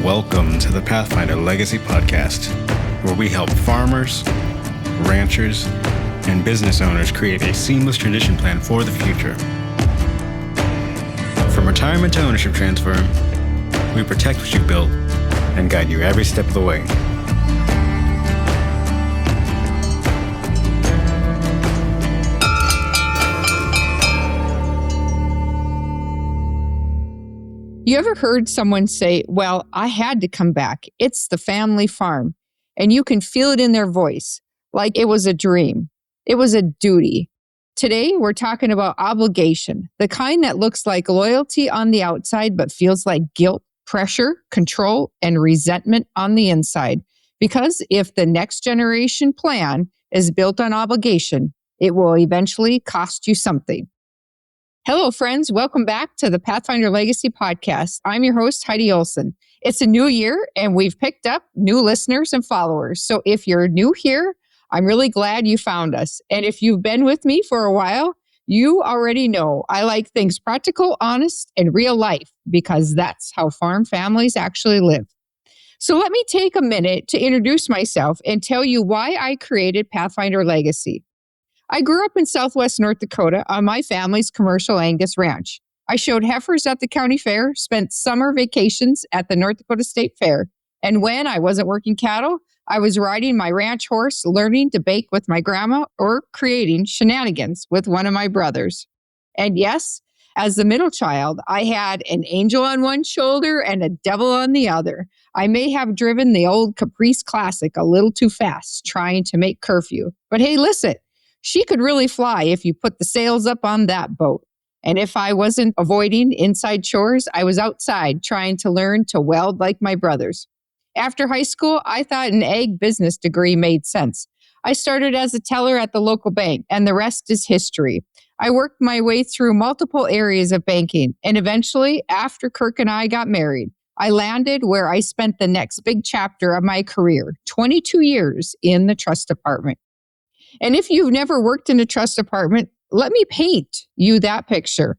Welcome to the Pathfinder Legacy Podcast, where we help farmers, ranchers, and business owners create a seamless transition plan for the future. From retirement to ownership transfer, we protect what you've built and guide you every step of the way. You ever heard someone say, well, I had to come back. It's the family farm. And you can feel it in their voice, like it was a dream. It was a duty. Today, we're talking about obligation, the kind that looks like loyalty on the outside, but feels like guilt, pressure, control, and resentment on the inside. Because if the next generation plan is built on obligation, it will eventually cost you something. Hello, friends. Welcome back to the Pathfinder Legacy Podcast. I'm your host, Heidi Olson. It's a new year, and we've picked up new listeners and followers. So if you're new here, I'm really glad you found us. And if you've been with me for a while, you already know I like things practical, honest, and real life, because that's how farm families actually live. So let me take a minute to introduce myself and tell you why I created Pathfinder Legacy. I grew up in Southwest North Dakota on my family's commercial Angus ranch. I showed heifers at the county fair, spent summer vacations at the North Dakota State Fair, and when I wasn't working cattle, I was riding my ranch horse, learning to bake with my grandma, or creating shenanigans with one of my brothers. And yes, as the middle child, I had an angel on one shoulder and a devil on the other. I may have driven the old Caprice Classic a little too fast, trying to make curfew. But hey, listen. She could really fly if you put the sails up on that boat. And if I wasn't avoiding inside chores, I was outside trying to learn to weld like my brothers. After high school, I thought an ag business degree made sense. I started as a teller at the local bank, and the rest is history. I worked my way through multiple areas of banking, and eventually, after Kirk and I got married, I landed where I spent the next big chapter of my career, 22 years in the trust department. And if you've never worked in a trust department, let me paint you that picture.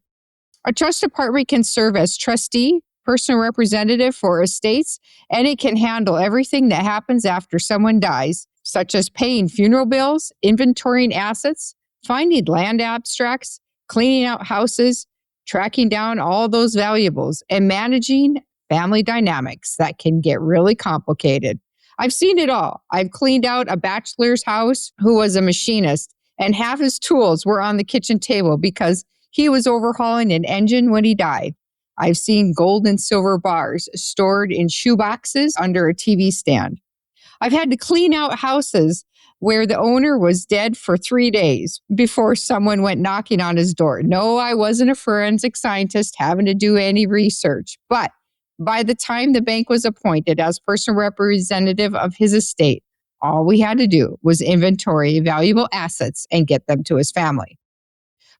A trust department can serve as trustee, personal representative for estates, and it can handle everything that happens after someone dies, such as paying funeral bills, inventorying assets, finding land abstracts, cleaning out houses, tracking down all those valuables, and managing family dynamics that can get really complicated. I've seen it all. I've cleaned out a bachelor's house who was a machinist, and half his tools were on the kitchen table because he was overhauling an engine when he died. I've seen gold and silver bars stored in shoe boxes under a TV stand. I've had to clean out houses where the owner was dead for 3 days before someone went knocking on his door. No, I wasn't a forensic scientist having to do any research, but by the time the bank was appointed as personal representative of his estate, all we had to do was inventory valuable assets and get them to his family.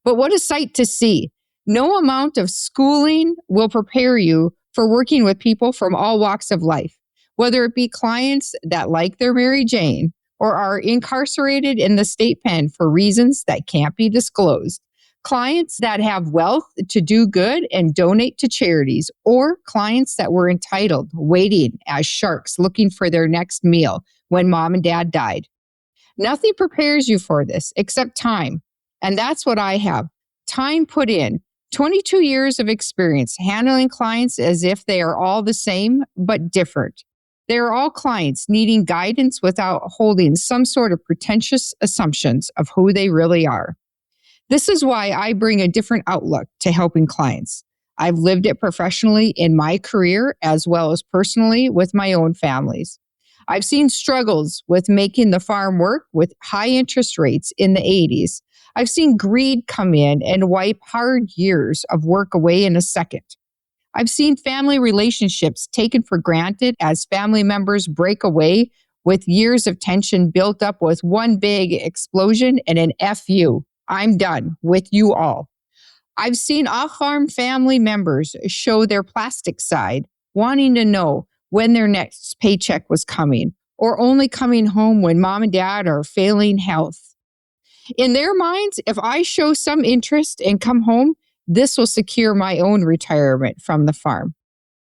But what a sight to see. No amount of schooling will prepare you for working with people from all walks of life, whether it be clients that like their Mary Jane or are incarcerated in the state pen for reasons that can't be disclosed. Clients that have wealth to do good and donate to charities, or clients that were entitled, waiting as sharks looking for their next meal when mom and dad died. Nothing prepares you for this except time. And that's what I have. Time put in. 22 years of experience handling clients as if they are all the same, but different. They are all clients needing guidance without holding some sort of pretentious assumptions of who they really are. This is why I bring a different outlook to helping clients. I've lived it professionally in my career as well as personally with my own families. I've seen struggles with making the farm work with high interest rates in the 80s. I've seen greed come in and wipe hard years of work away in a second. I've seen family relationships taken for granted as family members break away with years of tension built up with one big explosion and an FU. I'm done with you all. I've seen off-farm family members show their plastic side, wanting to know when their next paycheck was coming, or only coming home when mom and dad are failing health. In their minds, if I show some interest and come home, this will secure my own retirement from the farm.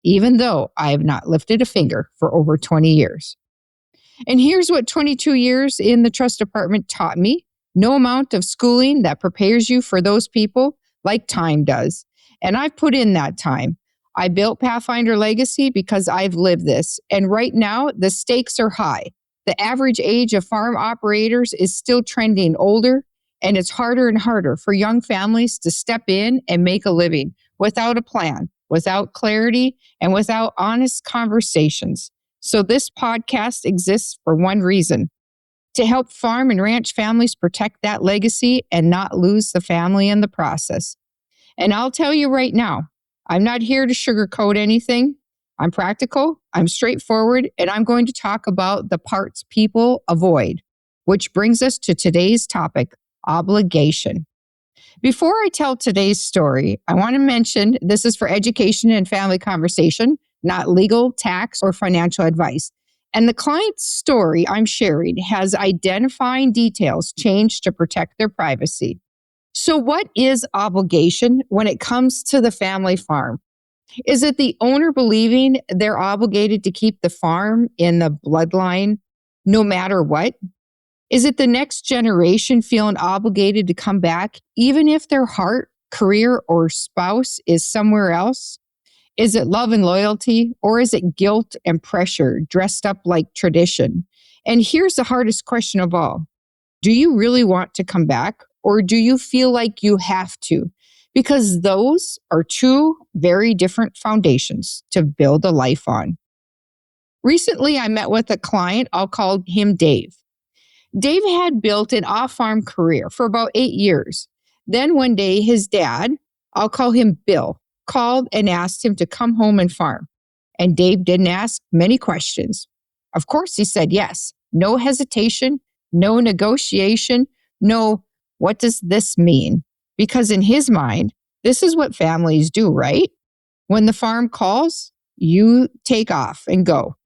even though I have not lifted a finger for over 20 years. And here's what 22 years in the trust department taught me. No amount of schooling that prepares you for those people like time does. And I've put in that time. I built Pathfinder Legacy because I've lived this. And right now, the stakes are high. The average age of farm operators is still trending older, and it's harder and harder for young families to step in and make a living without a plan, without clarity, and without honest conversations. So this podcast exists for one reason: to help farm and ranch families protect that legacy and not lose the family in the process. And I'll tell you right now, I'm not here to sugarcoat anything. I'm practical, I'm straightforward, and I'm going to talk about the parts people avoid, which brings us to today's topic: obligation. Before I tell today's story, I want to mention this is for education and family conversation, not legal, tax, or financial advice. And the client's story I'm sharing has identifying details changed to protect their privacy. So what is obligation when it comes to the family farm? Is it the owner believing they're obligated to keep the farm in the bloodline no matter what? Is it the next generation feeling obligated to come back even if their heart, career, or spouse is somewhere else? Is it love and loyalty, or is it guilt and pressure dressed up like tradition? And here's the hardest question of all. Do you really want to come back, or do you feel like you have to? Because those are two very different foundations to build a life on. Recently, I met with a client. I'll call him Dave. Dave had built an off-farm career for about 8 years. Then one day, his dad, I'll call him Bill, called and asked him to come home and farm. And Dave didn't ask many questions. Of course, he said yes. No hesitation, no negotiation, no, what does this mean? Because in his mind, this is what families do, right? When the farm calls, you take off and go.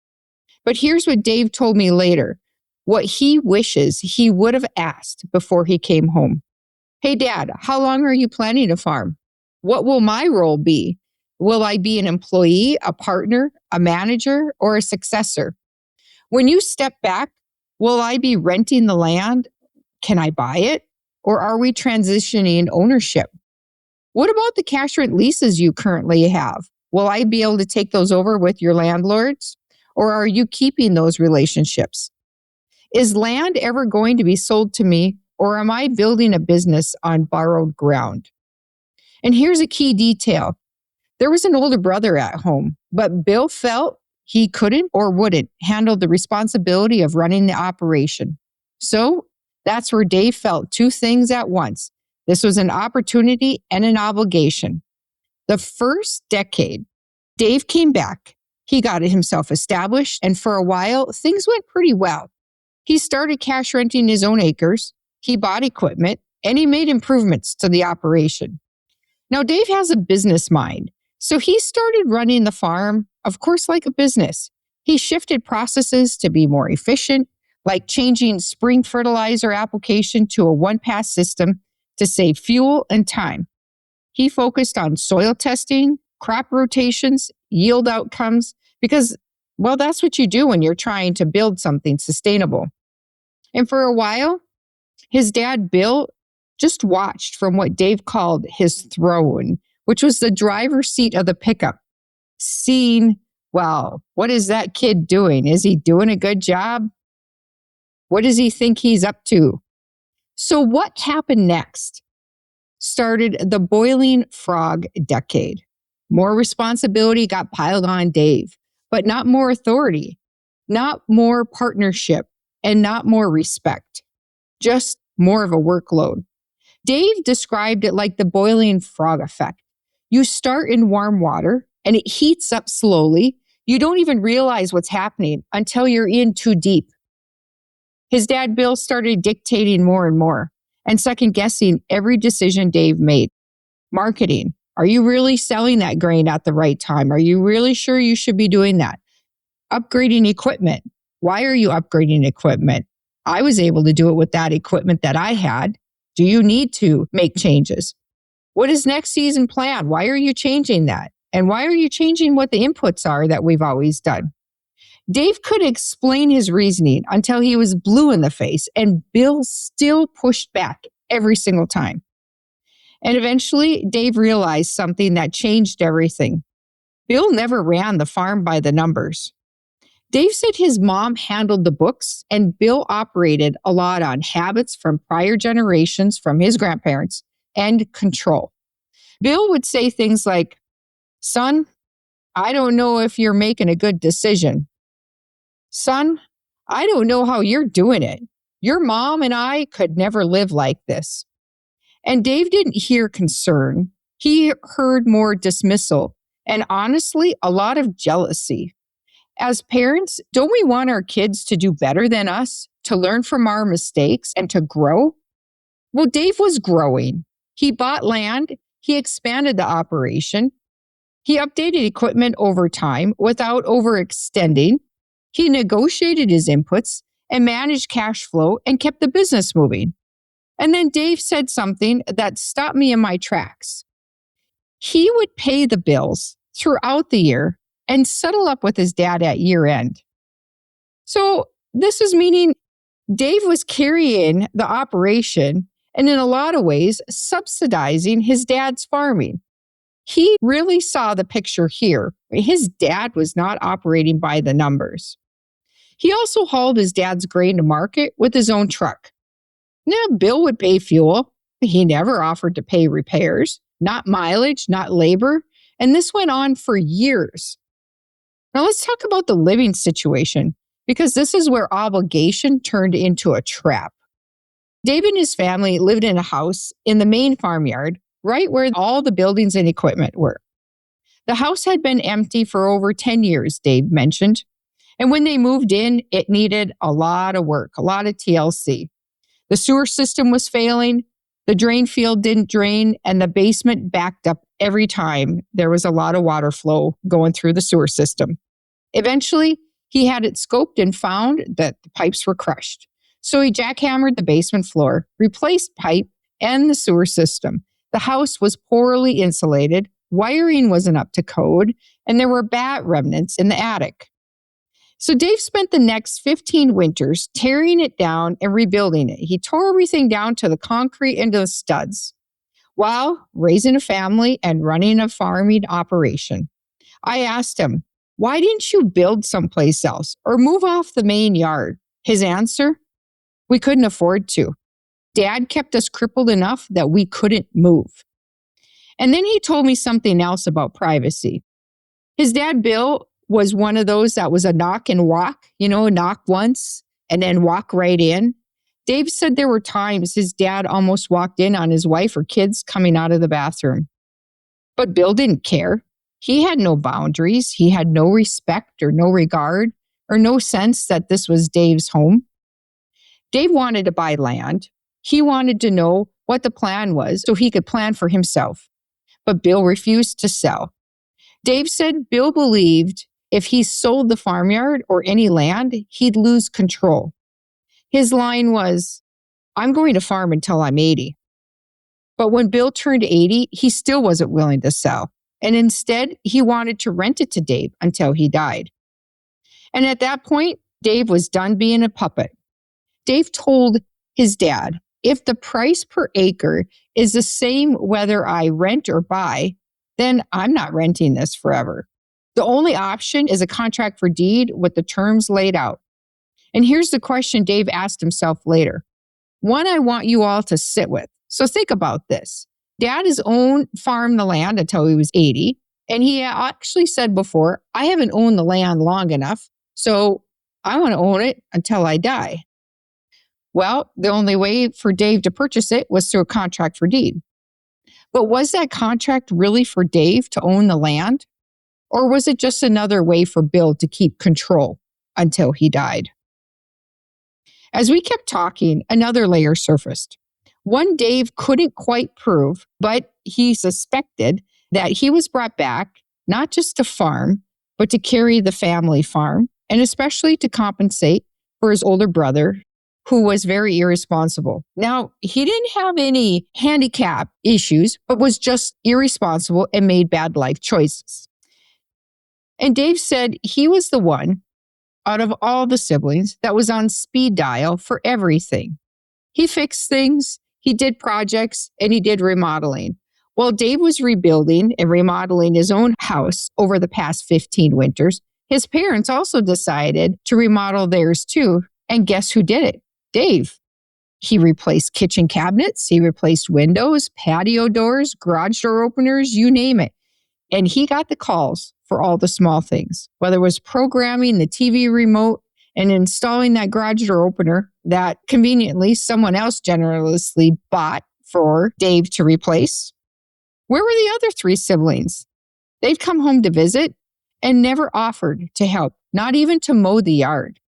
But here's what Dave told me later, what he wishes he would have asked before he came home. Hey, Dad, how long are you planning to farm? What will my role be? Will I be an employee, a partner, a manager, or a successor? When you step back, will I be renting the land? Can I buy it? Or are we transitioning ownership? What about the cash rent leases you currently have? Will I be able to take those over with your landlords? Or are you keeping those relationships? Is land ever going to be sold to me, or am I building a business on borrowed ground? And here's a key detail. There was an older brother at home, but Bill felt he couldn't or wouldn't handle the responsibility of running the operation. So that's where Dave felt two things at once. This was an opportunity and an obligation. The first decade, Dave came back. He got himself established, and for a while, things went pretty well. He started cash renting his own acres, he bought equipment, and he made improvements to the operation. Now, Dave has a business mind, so he started running the farm, of course, like a business. He shifted processes to be more efficient, like changing spring fertilizer application to a one-pass system to save fuel and time. He focused on soil testing, crop rotations, yield outcomes, because, well, that's what you do when you're trying to build something sustainable. And for a while, his dad, Bill, just watched from what Dave called his throne, which was the driver's seat of the pickup, seeing, well, what is that kid doing? Is he doing a good job? What does he think he's up to? So what happened next? Started the boiling frog decade. More responsibility got piled on Dave, but not more authority, not more partnership, and not more respect, just more of a workload. Dave described it like the boiling frog effect. You start in warm water and it heats up slowly. You don't even realize what's happening until you're in too deep. His dad, Bill, started dictating more and more and second guessing every decision Dave made. Marketing. Are you really selling that grain at the right time? Are you really sure you should be doing that? Upgrading equipment. Why are you upgrading equipment? I was able to do it with that equipment that I had. Do you need to make changes? What is next season plan? Why are you changing that? And why are you changing what the inputs are that we've always done? Dave could explain his reasoning until he was blue in the face, and Bill still pushed back every single time. And eventually, Dave realized something that changed everything. Bill never ran the farm by the numbers. Dave said his mom handled the books, and Bill operated a lot on habits from prior generations from his grandparents and control. Bill would say things like, "Son, I don't know if you're making a good decision. Son, I don't know how you're doing it. Your mom and I could never live like this." And Dave didn't hear concern. He heard more dismissal and honestly, a lot of jealousy. As parents, don't we want our kids to do better than us, to learn from our mistakes and to grow? Well, Dave was growing. He bought land. He expanded the operation. He updated equipment over time without overextending. He negotiated his inputs and managed cash flow and kept the business moving. And then Dave said something that stopped me in my tracks. He would pay the bills throughout the year and settle up with his dad at year end. So this is meaning Dave was carrying the operation and in a lot of ways subsidizing his dad's farming. He really saw the picture here. His dad was not operating by the numbers. He also hauled his dad's grain to market with his own truck. Now, Bill would pay fuel. He never offered to pay repairs, not mileage, not labor. And this went on for years. Now, let's talk about the living situation, because this is where obligation turned into a trap. Dave and his family lived in a house in the main farmyard, right where all the buildings and equipment were. The house had been empty for over 10 years, Dave mentioned. And when they moved in, it needed a lot of work, a lot of TLC. The sewer system was failing, the drain field didn't drain, and the basement backed up every time there was a lot of water flow going through the sewer system. Eventually, he had it scoped and found that the pipes were crushed. So he jackhammered the basement floor, replaced pipe and the sewer system. The house was poorly insulated, wiring wasn't up to code, and there were bat remnants in the attic. So Dave spent the next 15 winters tearing it down and rebuilding it. He tore everything down to the concrete and to the studs while raising a family and running a farming operation. I asked him, "Why didn't you build someplace else or move off the main yard?" His answer, "We couldn't afford to. Dad kept us crippled enough that we couldn't move." And then he told me something else about privacy. His dad, Bill, was one of those that was a knock and walk, knock once and then walk right in. Dave said there were times his dad almost walked in on his wife or kids coming out of the bathroom. But Bill didn't care. He had no boundaries. He had no respect or no regard or no sense that this was Dave's home. Dave wanted to buy land. He wanted to know what the plan was so he could plan for himself. But Bill refused to sell. Dave said Bill believed if he sold the farmyard or any land, he'd lose control. His line was, "I'm going to farm until I'm 80. But when Bill turned 80, he still wasn't willing to sell. And instead, he wanted to rent it to Dave until he died. And at that point, Dave was done being a puppet. Dave told his dad, "If the price per acre is the same whether I rent or buy, then I'm not renting this forever. The only option is a contract for deed with the terms laid out." And here's the question Dave asked himself later. One I want you all to sit with. So think about this. Dad has farmed the land until he was 80. And he actually said before, "I haven't owned the land long enough, so I want to own it until I die." Well, the only way for Dave to purchase it was through a contract for deed. But was that contract really for Dave to own the land? Or was it just another way for Bill to keep control until he died? As we kept talking, another layer surfaced. One Dave couldn't quite prove, but he suspected that he was brought back not just to farm, but to carry the family farm, and especially to compensate for his older brother who was very irresponsible. Now, he didn't have any handicap issues, but was just irresponsible and made bad life choices. And Dave said he was the one out of all the siblings that was on speed dial for everything. He fixed things, he did projects, and he did remodeling. While Dave was rebuilding and remodeling his own house over the past 15 winters, his parents also decided to remodel theirs too. And guess who did it? Dave. He replaced kitchen cabinets, he replaced windows, patio doors, garage door openers, you name it. And he got the calls for all the small things, whether it was programming the TV remote and installing that garage door opener that conveniently someone else generously bought for Dave to replace. Where were the other three siblings? They'd come home to visit and never offered to help, not even to mow the yard.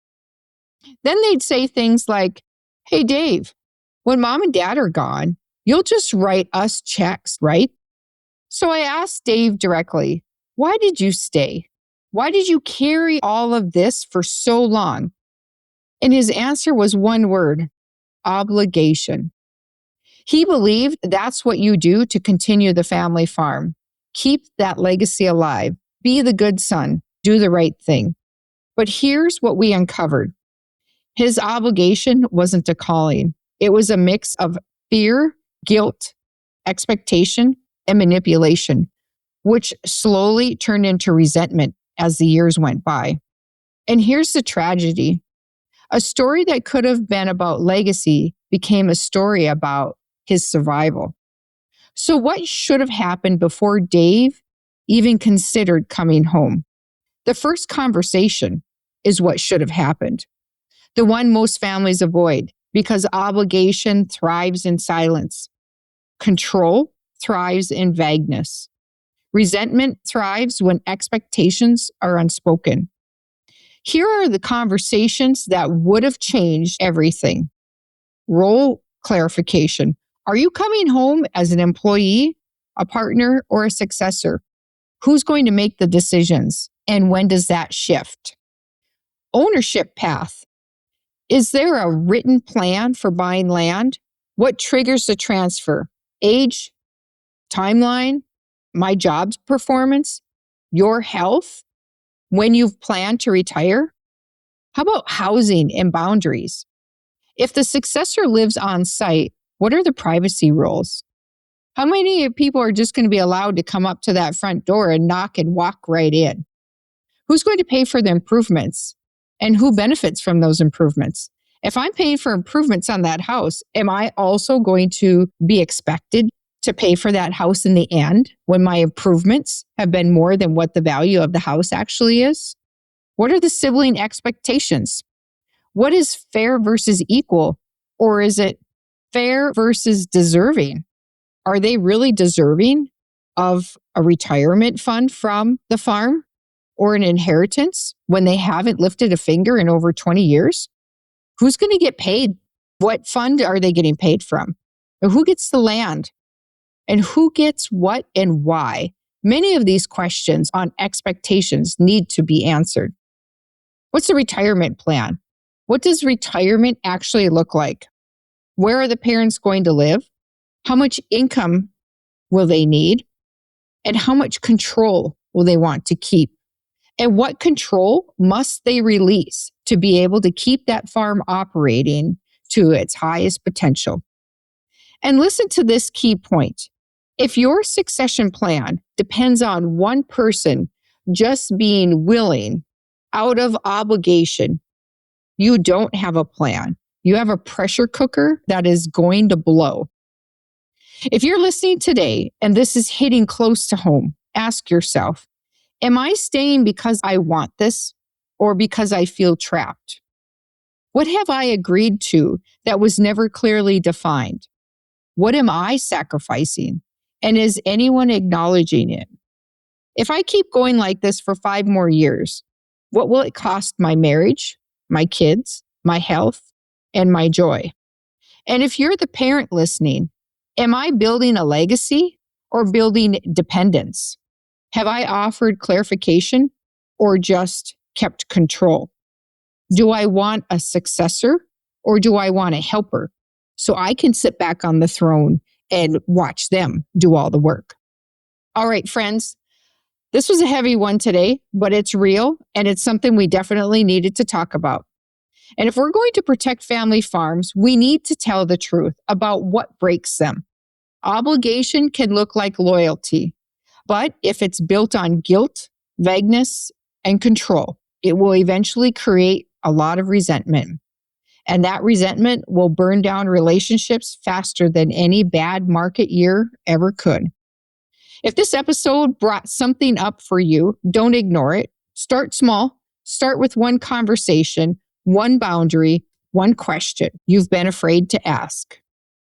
Then they'd say things like, "Hey, Dave, when mom and dad are gone, you'll just write us checks, right?" So I asked Dave directly, "Why did you stay? Why did you carry all of this for so long?" And his answer was one word: obligation. He believed that's what you do to continue the family farm. Keep that legacy alive. Be the good son. Do the right thing. But here's what we uncovered. His obligation wasn't a calling. It was a mix of fear, guilt, expectation, and manipulation, which slowly turned into resentment as the years went by. And here's the tragedy. A story that could have been about legacy became a story about his survival. So what should have happened before Dave even considered coming home? The first conversation is what should have happened. The one most families avoid because obligation thrives in silence. Control thrives in vagueness. Resentment thrives when expectations are unspoken. Here are the conversations that would have changed everything. Role clarification. Are you coming home as an employee, a partner, or a successor? Who's going to make the decisions? And when does that shift? Ownership path. Is there a written plan for buying land? What triggers the transfer? Age? Timeline? My job's performance? Your health? When you've planned to retire? How about housing and boundaries? If the successor lives on site, what are the privacy rules? How many people are just going to be allowed to come up to that front door and knock and walk right in? Who's going to pay for the improvements? And who benefits from those improvements? If I'm paying for improvements on that house, am I also going to be expected to pay for that house in the end when my improvements have been more than what the value of the house actually is? What are the sibling expectations? What is fair versus equal? Or is it fair versus deserving? Are they really deserving of a retirement fund from the farm or an inheritance when they haven't lifted a finger in over 20 years? Who's going to get paid? What fund are they getting paid from? And who gets the land? And who gets what and why? Many of these questions on expectations need to be answered. What's the retirement plan? What does retirement actually look like? Where are the parents going to live? How much income will they need? And how much control will they want to keep? And what control must they release to be able to keep that farm operating to its highest potential? And listen to this key point. If your succession plan depends on one person just being willing out of obligation, you don't have a plan. You have a pressure cooker that is going to blow. If you're listening today and this is hitting close to home, ask yourself, am I staying because I want this or because I feel trapped? What have I agreed to that was never clearly defined? What am I sacrificing? And is anyone acknowledging it? If I keep going like this for 5 more years, what will it cost my marriage, my kids, my health, and my joy? And if you're the parent listening, am I building a legacy or building dependence? Have I offered clarification or just kept control? Do I want a successor or do I want a helper so I can sit back on the throne and watch them do all the work? All right, friends, this was a heavy one today, but it's real and it's something we definitely needed to talk about. And if we're going to protect family farms, we need to tell the truth about what breaks them. Obligation can look like loyalty, but if it's built on guilt, vagueness, and control, it will eventually create a lot of resentment. And that resentment will burn down relationships faster than any bad market year ever could. If this episode brought something up for you, don't ignore it. Start small. Start with one conversation, one boundary, one question you've been afraid to ask.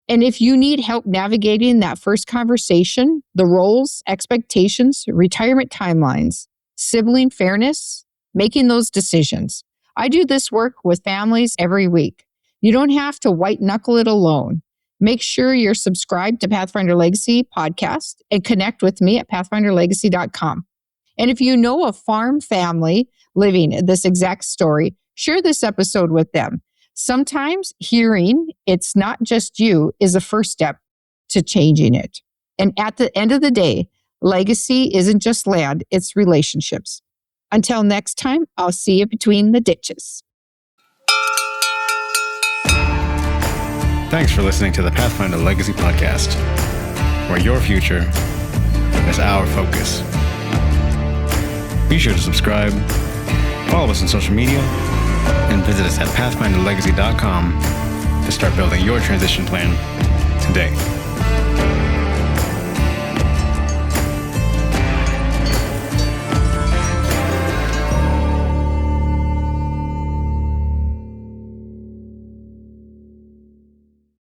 And if you need help navigating that first conversation, the roles, expectations, retirement timelines, sibling fairness, making those decisions, I do this work with families every week. You don't have to white knuckle it alone. Make sure you're subscribed to Pathfinder Legacy Podcast and connect with me at pathfinderlegacy.com. And if you know a farm family living this exact story, share this episode with them. Sometimes hearing it's not just you is the first step to changing it. And at the end of the day, legacy isn't just land, it's relationships. Until next time, I'll see you between the ditches. Thanks for listening to the Pathfinder Legacy Podcast, where your future is our focus. Be sure to subscribe, follow us on social media, and visit us at pathfinderlegacy.com to start building your transition plan today.